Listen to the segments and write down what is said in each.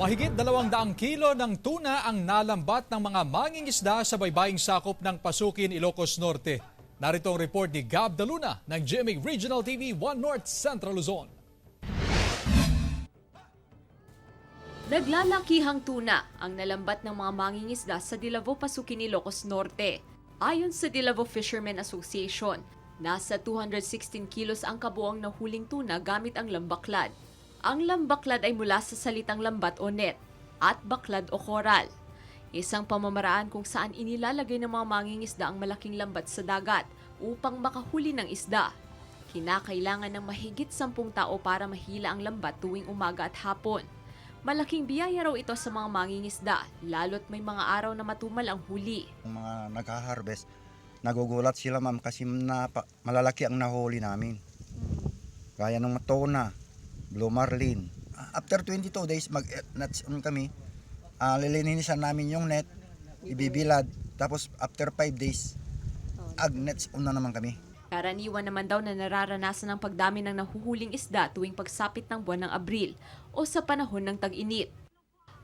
Mahigit 200 kilo ng tuna ang nalambat ng mga mangingisda sa baybaying sakop ng Pasukin, Ilocos Norte. Narito ang report ni Gab Daluna ng GMA Regional TV 1 North Central Luzon. Naglalakihang tuna ang nalambat ng mga mangingisda sa Dilavo, Pasukin, Ilocos Norte. Ayon sa Dilavo Fishermen Association, nasa 216 kilos ang kabuang nahuling tuna gamit ang lambaklad. Ang lambaklad ay mula sa salitang lambat o net at baklad o koral. Isang pamamaraan kung saan inilalagay ng mga mangingisda ang malaking lambat sa dagat upang makahuli ng isda. Kinakailangan ng mahigit 10 tao para mahila ang lambat tuwing umaga at hapon. Malaking biyaya raw ito sa mga mangingisda, lalo't may mga araw na matumal ang huli. Yung mga nag-harvest, nagugulat sila ma'am kasi malalaki ang nahuli namin. Gaya ng tuna, blue marlin. After 22 days, mag-nuts on kami. Lilinisan namin yung net, ibibilad. Tapos after 5 days, ag-nets on na naman kami. Karaniwan naman daw na nararanasan ang pagdami ng nahuhuling isda tuwing pagsapit ng buwan ng Abril o sa panahon ng tag-init.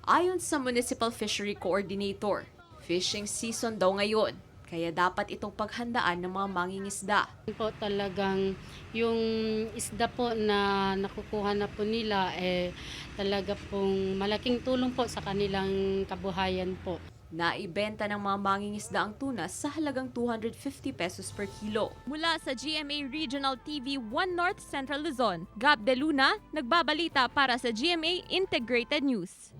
Ayon sa Municipal Fishery Coordinator, fishing season daw ngayon, kaya dapat itong paghandaan ng mga mangingisda. Po talagang yung isda po na nakukuha na po nila talaga pong malaking tulong po sa kanilang kabuhayan po. Naibenta ng mga mangingisda ang tuna sa halagang 250 pesos per kilo. Mula sa GMA Regional TV 1 North Central Luzon, Gab De Luna, nagbabalita para sa GMA Integrated News.